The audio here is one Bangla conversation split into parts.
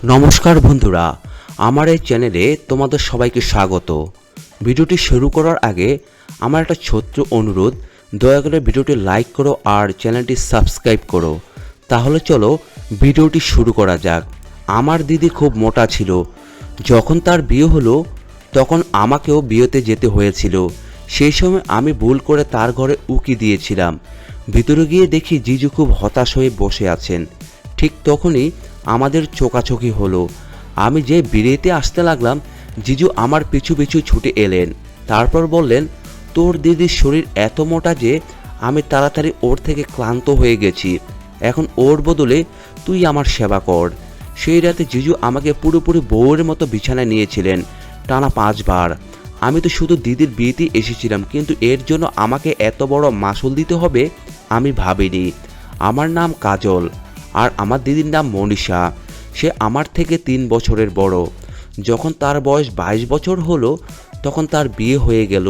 নমস্কার বন্ধুরা, আমার এই চ্যানেলে তোমাদের সবাইকে স্বাগত। ভিডিওটি শুরু করার আগে আমার একটা ছোট্ট অনুরোধ, দয়া করে ভিডিওটি লাইক করো আর চ্যানেলটি সাবস্ক্রাইব করো। তাহলে চলো ভিডিওটি শুরু করা যাক। আমার দিদি খুব মোটা ছিল। যখন তার বিয়ে হলো তখন আমাকেও বিয়েতে যেতে হয়েছিল। সেই সময় আমি ভুল করে তার ঘরে উকি দিয়েছিলাম। ভিতরে গিয়ে দেখি জিজু খুব হতাশ হয়ে বসে আছেন। ঠিক তখনই আমাদের চোকাচোকি হলো। আমি যে বিয়েতে আসতে লাগলাম, জিজু আমার পিছু পিছু ছুটে এলেন। তারপর বললেন, তোর দিদির শরীর এত মোটা যে আমি তাড়াতাড়ি ওর থেকে ক্লান্ত হয়ে গেছি। এখন ওর বদলে তুই আমার সেবা কর। সেই রাতে জিজু আমাকে পুরোপুরি বউয়ের মতো বিছানায় নিয়েছিলেন, টানা 5 বার। আমি তো শুধু দিদির বিয়েতে এসেছিলাম, কিন্তু এর জন্য আমাকে এত বড় মাসুল দিতে হবে আমি ভাবিনি। আমার নাম কাজল আর আমার দিদির নাম মনীষা। সে আমার থেকে 3 বছরের বড়। যখন তার বয়স 22 বছর হলো তখন তার বিয়ে হয়ে গেল।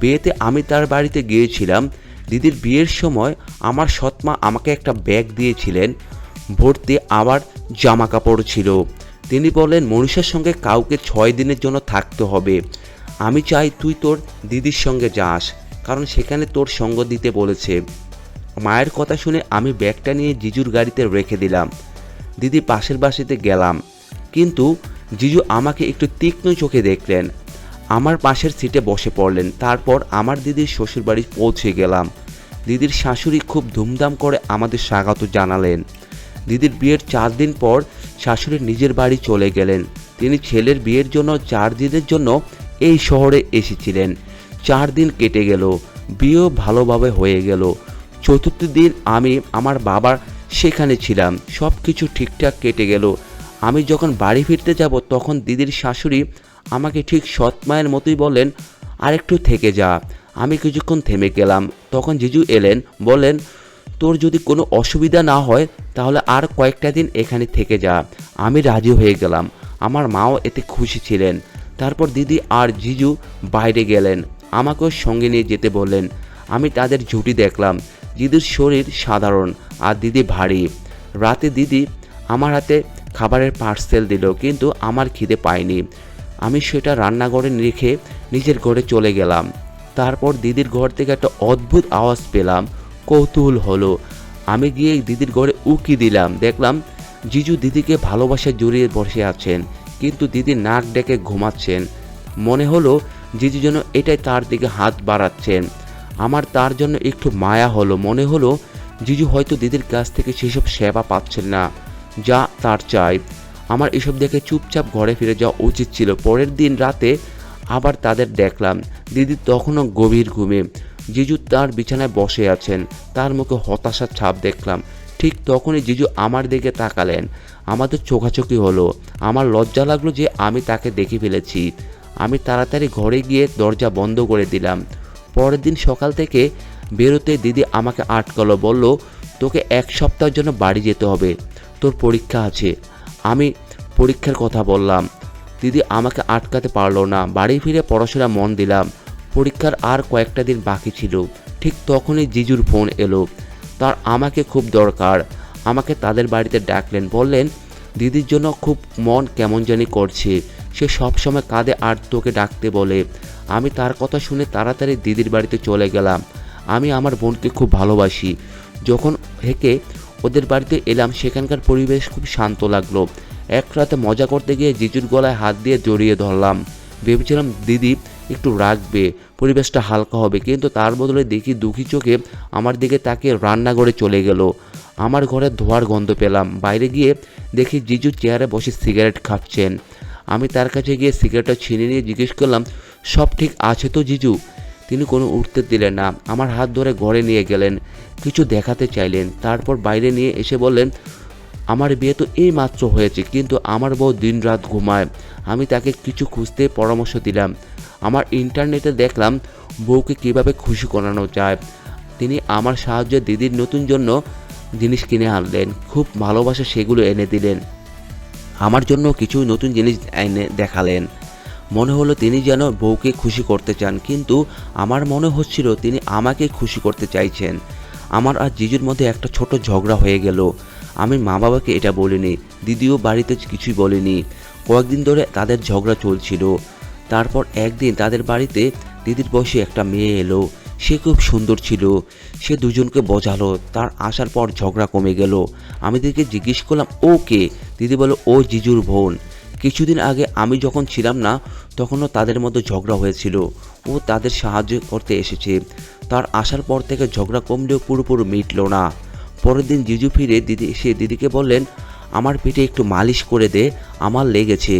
বিয়েতে আমি তার বাড়িতে গিয়েছিলাম। দিদির বিয়ের সময় আমার সৎমা আমাকে একটা ব্যাগ দিয়েছিলেন, ভর্তি আবার জামা কাপড় ছিল। তিনি বললেন, মনীষার সঙ্গে কাউকে 6 দিনের জন্য থাকতে হবে। আমি চাই তুই তোর দিদির সঙ্গে যাস, কারণ সেখানে তোর সঙ্গ দিতে বলেছে। মায়ের কথা শুনে আমি ব্যাগটা নিয়ে জিজুর গাড়িতে রেখে দিলাম। দিদি পাশের বাসিতে গেলাম, কিন্তু জিজু আমাকে একটু তীক্ষ্ণ চোখে দেখলেন। আমার পাশের সিটে বসে পড়লেন। তারপর আমার দিদির শ্বশুরবাড়ি পৌঁছে গেলাম। দিদির শাশুড়ি খুব ধুমধাম করে আমাদের স্বাগত জানালেন। দিদির বিয়ের 4 দিন পর শাশুড়ি নিজের বাড়ি চলে গেলেন। তিনি ছেলের বিয়ের জন্য 4 দিনের জন্য এই শহরে এসেছিলেন। 4 দিন কেটে গেল, বিয়েও ভালোভাবে হয়ে গেল। 4র্থ দিন আমি আমার বাবার সেখানে ছিলাম। সব কিছু ঠিকঠাক কেটে গেল। আমি যখন বাড়ি ফিরতে যাব তখন দিদির শাশুড়ি আমাকে ঠিক সৎ মায়ের মতোই বললেন, আরেকটু থেকে যা। আমি কিছুক্ষণ থেমে গেলাম। তখন জিজু এলেন, বললেন, তোর যদি কোনো অসুবিধা না হয় তাহলে আর কয়েকটা দিন এখানে থেকে যা। আমি রাজি হয়ে গেলাম। আমার মাও এতে খুশি ছিলেন। তারপর দিদি আর জিজু বাইরে গেলেন, আমাকেও সঙ্গে নিয়ে যেতে বললেন। আমি তাদের জুটি দেখলাম। দিদির শরীর সাধারণ আর দিদি ভারী। রাতে দিদি আমার হাতে খাবারের পার্সেল দিল, কিন্তু আমার খিদে পায়নি। আমি সেটা রান্নাঘরে রেখে নিজের ঘরে চলে গেলাম। তারপর দিদির ঘর থেকে একটা অদ্ভুত আওয়াজ পেলাম। কৌতূহল হলো। আমি গিয়ে দিদির ঘরে উকি দিলাম। দেখলাম জিজু দিদিকে ভালোবাসা জড়িয়ে বসে আছেন, কিন্তু দিদি নাক ডেকে ঘুমাচ্ছেন। মনে হলো জিজু যেন এটাই তার দিকে হাত বাড়াচ্ছেন। আমার তার জন্য একটু মায়া হলো। মনে হলো জিজু হয়তো দিদির কাছ থেকে সেসব সেবা পাচ্ছেন না যা তার চাই। আমার এসব দেখে চুপচাপ ঘরে ফিরে যাওয়া উচিত ছিল। পরের দিন রাতে আবার তাদের দেখলাম। দিদি তখনও গভীর ঘুমে। জিজু তার বিছানায় বসে আছেন। তার মুখে হতাশার ছাপ দেখলাম। ঠিক তখনই জিজু আমার দিকে তাকালেন। আমাদের চোখাচোখি হলো। আমার লজ্জা লাগলো যে আমি তাকে দেখে ফেলেছি। আমি তাড়াতাড়ি ঘরে গিয়ে দরজা বন্ধ করে দিলাম। পরের দিন সকাল থেকে বেরোতে দিদি আমাকে আটকালো, বলল, তোকে 1 সপ্তাহের জন্য বাড়ি যেতে হবে, তোর পরীক্ষা আছে। আমি পরীক্ষার কথা বললাম। দিদি আমাকে আটকাতে পারলো না। বাড়ি ফিরে পড়াশোনা মন দিলাম। পরীক্ষার আর কয়েকটা দিন বাকি ছিল। ঠিক তখনই জিজুর ফোন এলো। তার আমাকে খুব দরকার। আমাকে তাদের বাড়িতে ডাকলেন, বললেন, দিদির জন্য খুব মন কেমন জানি করছে। সে সবসময় কাঁদে আর তোকে ডাকতে বলে। আমি তার কথা শুনে তাড়াতাড়ি দিদির বাড়িতে চলে গেলাম। আমি আমার বোনকে খুব ভালোবাসি। যখন থেকে ওদের বাড়িতে এলাম সেখানকার পরিবেশ খুব শান্ত লাগলো। এক রাতে মজা করতে গিয়ে জিজুর গলায় হাত দিয়ে জড়িয়ে ধরলাম। ভেবেছিলাম দিদি একটু রাখবে, পরিবেশটা হালকা হবে, কিন্তু তার বদলে দেখি দুঃখী চোখে আমার দিকে তাকিয়ে রান্নাঘরে চলে গেল। আমার ঘরে ধোঁয়ার গন্ধ পেলাম। বাইরে গিয়ে দেখি জিজু চেয়ারে বসে সিগারেট খাচ্ছেন। আমি তার কাছে গিয়ে সিগারেটটা ছিনিয়ে নিয়ে জিজ্ঞেস করলাম, সব ঠিক আছে তো জিজু? তিনি কোনো উত্তর দিলেন না। আমার হাত ধরে ঘরে নিয়ে গেলেন, কিছু দেখাতে চাইলেন। তারপর বাইরে নিয়ে এসে বললেন, আমার বিয়ে তো এই মাত্র হয়েছে, কিন্তু আমার বউ দিনরাত ঘুমায়। আমি তাকে কিছু খুঁজতে পরামর্শ দিলাম। আমার ইন্টারনেটে দেখলাম বউকে কিভাবে খুশি করানো যায়। তিনি আমার সাহায্যে দিদির নতুন জন্য জিনিস কিনে আনলেন। খুব ভালোবাসা সেগুলো এনে দিলেন। আমার জন্য কিছু নতুন জিনিস এনে দেখালেন। মনে হলো তিনি যেন বউকে খুশি করতে চান, কিন্তু আমার মনে হচ্ছিল তিনি আমাকে খুশি করতে চাইছেন। আমার আর জিজুর মধ্যে একটা ছোট ঝগড়া হয়ে গেল। আমি মা বাবাকে এটা বলিনি, দিদিও বাড়িতে কিছুই বলেনি। কয়েকদিন ধরে তাদের ঝগড়া চলছিল। তারপর একদিন তাদের বাড়িতে দিদির বয়সী একটা মেয়ে এলো। সে খুব সুন্দর ছিল। সে দুজনকে বোঝালো, তার আসার পর ঝগড়া কমে গেল। আমি দিদিকে জিজ্ঞেস করলাম ও কে? দিদি বলল ও জিজুর বোন। কিছুদিন আগে আমি যখন ছিলাম না তখনও তাদের মধ্যে ঝগড়া হয়েছিল। ও তাদের সাহায্য করতে এসেছে। তার আসার পর থেকে ঝগড়া কমলেও পুরোপুরি মিটল না। পরের দিন জিজু ফিরে দিদিকে বললেন আমার পেটে একটু মালিশ করে দে, আমার লেগেছে।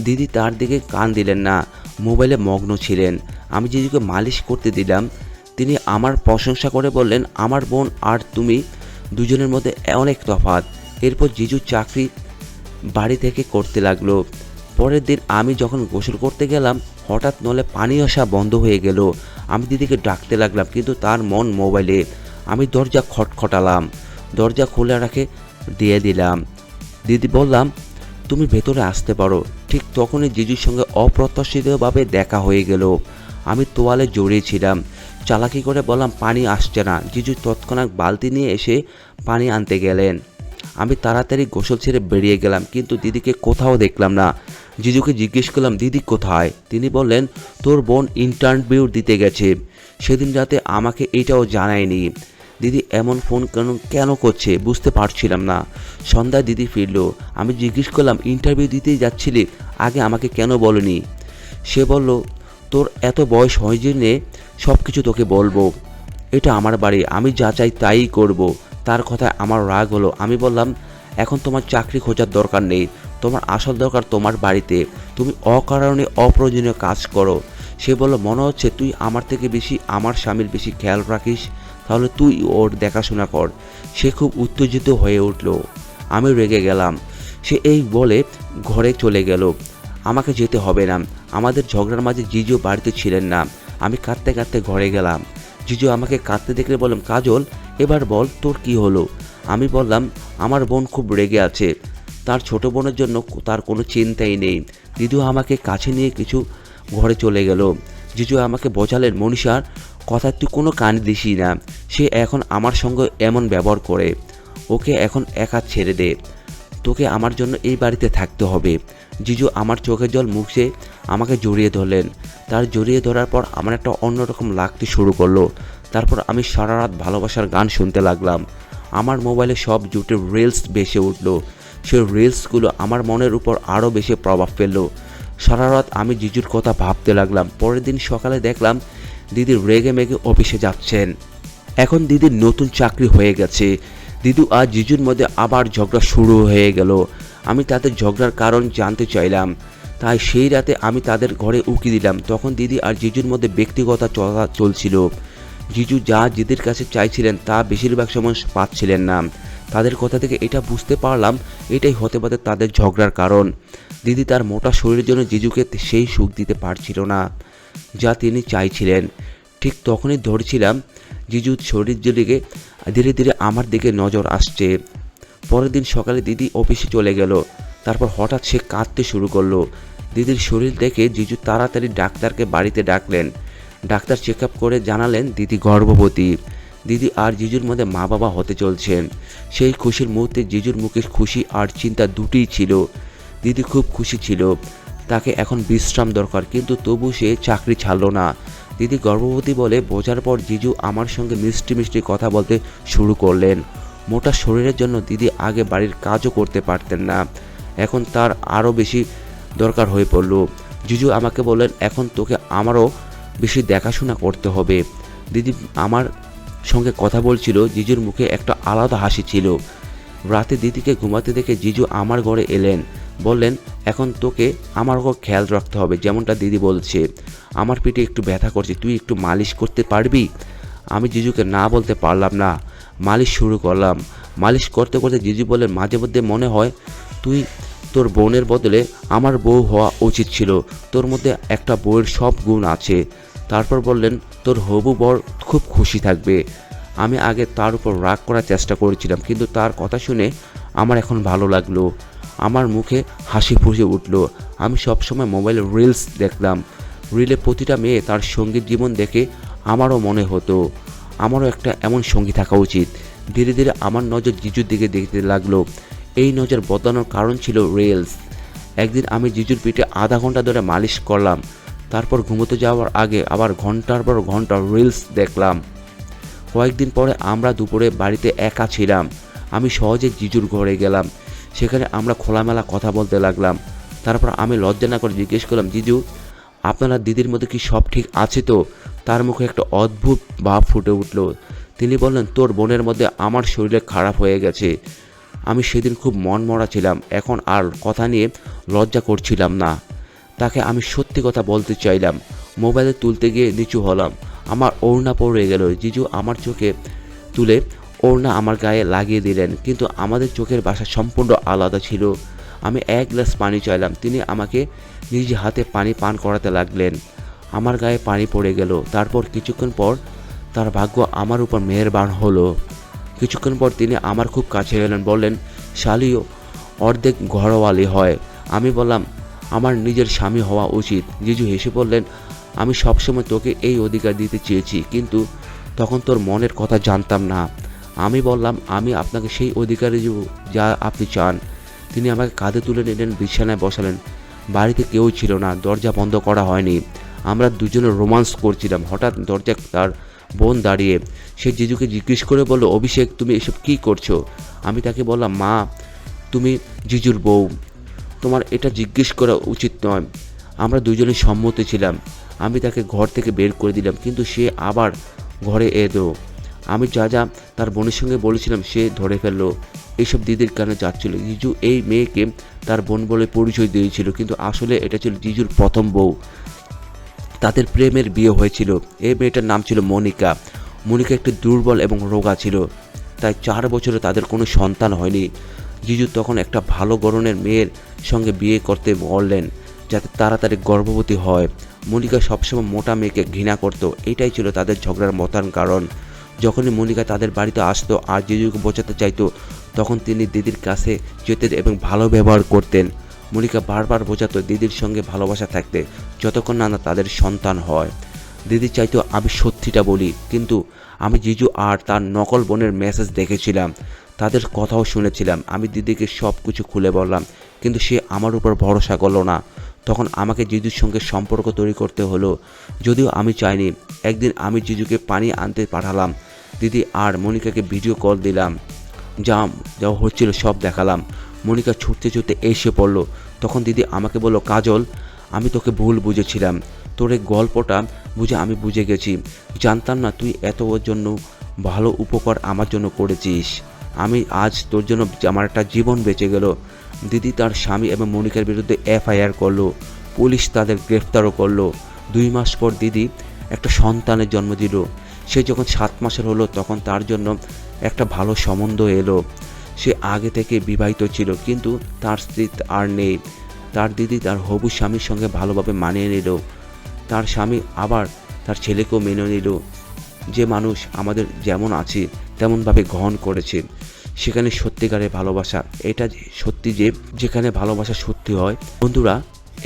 দিদি তার দিকে কান দিলেন না, মোবাইলে মগ্ন ছিলেন। আমি জিজুকে মালিশ করতে দিলাম। তিনি আমার প্রশংসা করে বললেন আমার বোন আর তুমি দুজনের মধ্যে অনেক তফাৎ। এরপর জিজু চাকরি বাড়ি থেকে করতে লাগলো। পরের দিন আমি যখন গোসল করতে গেলাম হঠাৎ নলে পানি আসা বন্ধ হয়ে গেল। আমি দিদিকে ডাকতে লাগলাম কিন্তু তার মন মোবাইলে। আমি দরজা খটখটালাম, দরজা খুলে রাখে দিয়ে দিলাম। দিদি বললাম তুমি ভেতরে আসতে পারো। ঠিক তখনই জিজুর সঙ্গে অপ্রত্যাশিতভাবে দেখা হয়ে গেল। আমি তোয়ালে জড়িয়েছিলাম, চালাকি করে বললাম পানি আসছে না। জিজু তৎক্ষণাৎ বালতি নিয়ে এসে পানি আনতে গেলেন। আমি তাড়াতাড়ি গোসল ছেড়ে বেরিয়ে গেলাম কিন্তু দিদিকে কোথাও দেখলাম না। জিজুকে জিজ্ঞেস করলাম দিদি কোথায়? তিনি বললেন তোর বোন ইন্টারভিউ দিতে গেছে, সেদিন রাতে আমাকে এটাও জানায়নি। দিদি এমন ফোন কেন করছে বুঝতে পারছিলাম না। সন্ধ্যায় দিদি ফিরল। আমি জিজ্ঞেস করলাম ইন্টারভিউ দিতেই যাচ্ছিলি, আগে আমাকে কেন বলনি? সে বলল তোর এত বয়স হয় জেনে সব কিছু তোকে বলবো। এটা আমার বাড়ি, আমি যা চাই তাই করব। তার কথায় আমার রাগ হলো। আমি বললাম এখন তোমার চাকরি খোঁজার দরকার নেই, তোমার আসল দরকার তোমার বাড়িতে। তুমি অকারণে অপ্রয়োজনীয় কাজ করো। সে বলল মনে হচ্ছে তুই আমার থেকে বেশি আমার স্বামীর বেশি খেয়াল রাখিস, তাহলে তুই ওর দেখাশোনা কর। সে খুব উত্তেজিত হয়ে উঠল। আমি রেগে গেলাম। সে এই বলে ঘরে চলে গেল। আমাকে যেতে হবে না। আমাদের ঝগড়ার মাঝে জিজু বাড়িতে ছিলেন না। আমি কাঁদতে কাঁদতে ঘরে গেলাম। জিজু আমাকে কাঁদতে দেখলে বললাম কাজল এবার বল তোর কি হলো? আমি বললাম আমার বোন খুব রেগে আছে, তার ছোট বোনের জন্য তার কোনো চিন্তাই নেই। দিদিও আমাকে কাছে নিয়ে কিছু ঘরে চলে গেল। জিজু আমাকে বোঝালেন মনীষার কথা তুই কোনো কান দিসই না, সে এখন আমার সঙ্গে এমন ব্যবহার করে, ওকে এখন একা ছেড়ে দে, তোকে আমার জন্য এই বাড়িতে থাকতে হবে। জিজু আমার চোখের জল মুছে আমাকে জড়িয়ে ধরলেন। তার জড়িয়ে ধরার পর আমার একটা অন্যরকম লাগতে শুরু করলো। তারপর আমি সারা রাত ভালোবাসার গান শুনতে লাগলাম। আমার মোবাইলে সব জুটের রিলস ভেসে উঠল। সেই রিলসগুলো আমার মনের উপর আরও বেশি প্রভাব ফেললো। সারা রাত আমি জিজুর কথা ভাবতে লাগলাম। পরের দিন সকালে দেখলাম দিদি রেগে মেগে অফিসে যাচ্ছেন। এখন দিদির নতুন চাকরি হয়ে গেছে। দিদু আর জিজুর মধ্যে আবার ঝগড়া শুরু হয়ে গেল। আমি তাদের ঝগড়ার কারণ জানতে চাইলাম, তাই সেই রাতে আমি তাদের ঘরে উকি দিলাম। তখন দিদি আর জিজুর মধ্যে ব্যক্তিগত চলা চলছিল। জিজু যা দিদির কাছে চাইছিলেন তা বেশিরভাগ সময় পাচ্ছিলেন না। তাদের কথা থেকে এটা বুঝতে পারলাম এটাই হতে পারে তাদের ঝগড়ার কারণ। দিদি তার মোটা শরীরের জন্য জিজুকে সেই সুখ দিতে পারছিল না যা তিনি চাইছিলেন। ঠিক তখনই ধরছিলাম জিজুর শরীর দিকে ধীরে ধীরে আমার দিকে নজর আসছে। পরের দিন সকালে দিদি অফিসে চলে গেল। তারপর হঠাৎ সে কাঁদতে শুরু করলো। দিদির শরীর দেখে জিজু তাড়াতাড়ি ডাক্তারকে বাড়িতে ডাকলেন। ডাক্তার চেক আপ করে জানালেন দিদি গর্ভবতী। দিদি আর জিজুর মধ্যে মা বাবা হতে চলছেন। সেই খুশির মুহূর্তে জিজুর মুখে খুশি আর চিন্তা দুটিই ছিল। দিদি খুব খুশি ছিল, তাকে এখন বিশ্রাম দরকার, কিন্তু তবু সে চাকরি ছাড়লো না। দিদি গর্ভবতী বলে বোঝার পর জিজু আমার সঙ্গে মিষ্টি মিষ্টি কথা বলতে শুরু করলেন। মোটা শরীরের জন্য দিদি আগে বাড়ির কাজও করতে পারতেন না, এখন তার আরও বেশি দরকার হয়ে পড়ল। জিজু আমাকে বললেন এখন তোকে আমারও বেশি দেখাশোনা করতে হবে। দিদি আমার সঙ্গে কথা বলছিল, জিজুর মুখে একটা আলাদা হাসি ছিল। রাতে দিদিকে ঘুমাতে দেখে জিজু আমার ঘরে এলেন, বললেন এখন তোকে আমার ওপর খেয়াল রাখতে হবে, যেমনটা দিদি বলছে। আমার পিঠে একটু ব্যথা করছে, তুই একটু মালিশ করতে পারবি? আমি জিজুকে না বলতে পারলাম না। মালিশ শুরু করলাম। মালিশ করতে করতে জিজু বললেন মাঝে মধ্যে মনে হয় তুই তোর বোনের বদলে আমার বউ হওয়া উচিত ছিল, তোর মধ্যে একটা বউয়ের সব গুণ আছে। তারপর বললেন তোর হবু বর খুব খুশি থাকবে। আমি আগে তার উপর রাগ করার চেষ্টা করেছিলাম, কিন্তু তার কথা শুনে আমার এখন ভালো লাগলো। আমার মুখে হাসি ফুসে উঠল। আমি সবসময় মোবাইলে রিলস দেখলাম। রিলে প্রতিটা মেয়ে তার সঙ্গীত জীবন দেখে আমারও মনে হতো আমারও একটা এমন সঙ্গী থাকা উচিত ধীরে ধীরে আমার নজর জিজুর দিকে দেখতে লাগলো। এই নজর বদলানোর কারণ ছিল রিলস। একদিন আমি জিজুর পিঠে আধা ঘন্টা ধরে মালিশ করলাম, তারপর ঘুমোতে যাওয়ার আগে আবার ঘন্টার পর ঘন্টা রিলস দেখলাম। কয়েকদিন পরে আমরা দুপুরে বাড়িতে একা ছিলাম। আমি সহজে জিজুর ঘরে গেলাম। সেখানে আমরা খোলামেলা কথা বলতে লাগলাম। তারপর আমি লজ্জা না করে জিজ্ঞেস করলাম, জিজু আপনার দিদির মধ্যে কি সব ঠিক আছে তো? তার মুখে একটা অদ্ভুত ভাব ফুটে উঠল। তিনি বললেন, তোর বোনের মধ্যে আমার শরীরে খারাপ হয়ে গেছে। আমি সেদিন খুব মনমরা ছিলাম, এখন আর কথা নিয়ে লজ্জা করছিলাম না। তাকে আমি সত্যি কথা বলতে চাইলাম। মোবাইলে তুলতে গিয়ে নিচু হলাম, আমার ওড়না পড়ে গেল। জিজু আমার চোখে তুলে ওড়না আমার গায়ে লাগিয়ে দিলেন, কিন্তু আমাদের চোখের ভাষা সম্পূর্ণ আলাদা ছিল। আমি এক গ্লাস পানি চাইলাম, তিনি আমাকে নিজ হাতে পানি পান করাতে লাগলেন। আমার গায়ে পানি পড়ে গেল। তারপর কিছুক্ষণ পর তার ভাগ্য আমার উপর মেহেরবান হলো। কিছুক্ষণ পর তিনি আমার খুব কাছে গেলেন, বললেন, শালিও অর্ধেক ঘরওয়ালি হয়। আমি বললাম, আমার নিজের স্বামী হওয়া উচিত। জিজু হেসে বললেন, আমি সবসময় তোকে এই অধিকার দিতে চেয়েছি, কিন্তু তখন তোর মনের কথা জানতাম না। আমি বললাম, আমি আপনাকে সেই অধিকারে দেব যা আপনি চান। তিনি আমাকে কাঁধে তুলে নিলেন, বিছানায় বসালেন। বাড়িতে কেউ ছিল না, দরজা বন্ধ করা হয়নি। আমরা দুজনে রোমান্স করছিলাম। হঠাৎ দরজায় তার বোন দাঁড়িয়ে। সে জিজুকে জিজ্ঞেস করে বলল, অভিষেক তুমি এসব কী করছো? আমি তাকে বললাম, মা তুমি জিজুর বউ, তোমার এটা জিজ্ঞেস করা উচিত নয়। আমরা দুজনে সম্মতি ছিলাম। আমি তাকে ঘর থেকে বের করে দিলাম, কিন্তু সে আবার ঘরে এলো। আমি যা যা তার বোনের সঙ্গে বলেছিলাম সে ধরে ফেললো। এইসব দিদির কানে যাচ্ছিল। জিজু এই মেয়েকে তার বোন বলে পরিচয় দিয়েছিল, কিন্তু আসলে এটা ছিল জিজুর প্রথম বউ। তাদের প্রেমের বিয়ে হয়েছিল। এই মেয়েটার নাম ছিল মনিকা। মনিকা একটি দুর্বল এবং রোগা ছিল, তাই 4 বছরে তাদের কোনো সন্তান হয়নি। জিজু তখন একটা ভালো গড়নের মেয়ের সঙ্গে বিয়ে করতে বললেন, যাতে তাড়াতাড়ি গর্ভবতী হয়। মনিকা সবসময় মোটা মেয়েকে ঘৃণা করত। এটাই ছিল তাদের ঝগড়ার মতার কারণ। যখনই মনিকা তাদের বাড়িতে আসতো আর জিজুকে বোঝাতে চাইতো, তখন তিনি দিদির কাছে যেতেন এবং ভালো ব্যবহার করতেন। মনিকা বারবার বোঝাতো দিদির সঙ্গে ভালোবাসা থাকতে, যতক্ষণ না তাদের সন্তান হয়। দিদি চাইতো আমি সত্যিটা বলি, কিন্তু আমি জিজু আর তার নকল বোনের মেসেজ দেখেছিলাম, তাদের কথাও শুনেছিলাম। আমি দিদিকে সব কিছু খুলে বললাম, কিন্তু সে আমার উপর ভরসা করলো না। তখন আমাকে জিজুর সঙ্গে সম্পর্ক তৈরি করতে হলো, যদিও আমি চাইনি। একদিন আমি জিজুকে পানি আনতে পাঠালাম। দিদি আর মনিকাকে ভিডিও কল দিলাম, যা যা হচ্ছিল সব দেখালাম। মনিকা ছুটতে ছুটতে এসে পড়লো। তখন দিদি আমাকে বলল, কাজল আমি তোকে ভুল বুঝেছিলাম, তোর এই গল্পটা বুঝে আমি বুঝে গেছি। জানতাম না তুই এত জন্য ভালো উপকার আমার জন্য করেছিস। আমি আজ তোর জন্য আমার একটা জীবন বেঁচে গেল। দিদি তার স্বামী এবং মনিকার বিরুদ্ধে FIR করলো। পুলিশ তাদের গ্রেফতারও করলো। 2 মাস পর দিদি একটা সন্তানের জন্ম দিল। সে যখন 7 মাসের হলো, তখন তার জন্য একটা ভালো সম্বন্ধ এলো। সে আগে থেকে বিবাহিত ছিল, কিন্তু তার স্ত্রী আর নেই। তার দিদি তার হবু স্বামীর সঙ্গে ভালোভাবে মানিয়ে নিল। তার স্বামী আবার তার ছেলেকেও মেনে নিল। যে মানুষ আমাদের যেমন আছে তেমনভাবে গ্রহণ করেছে, সেখানে সত্যিকারের ভালোবাসা। এটা সত্যি যে যেখানে ভালোবাসা সত্যি হয়। বন্ধুরা,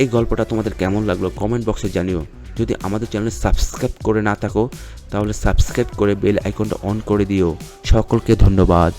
এই গল্পটা তোমাদের কেমন লাগলো কমেন্ট বক্সে জানিও। যদি আমাদের চ্যানেল সাবস্ক্রাইব করে না থাকো, তাহলে সাবস্ক্রাইব করে বেল আইকনটা অন করে দিও। সকলকে ধন্যবাদ।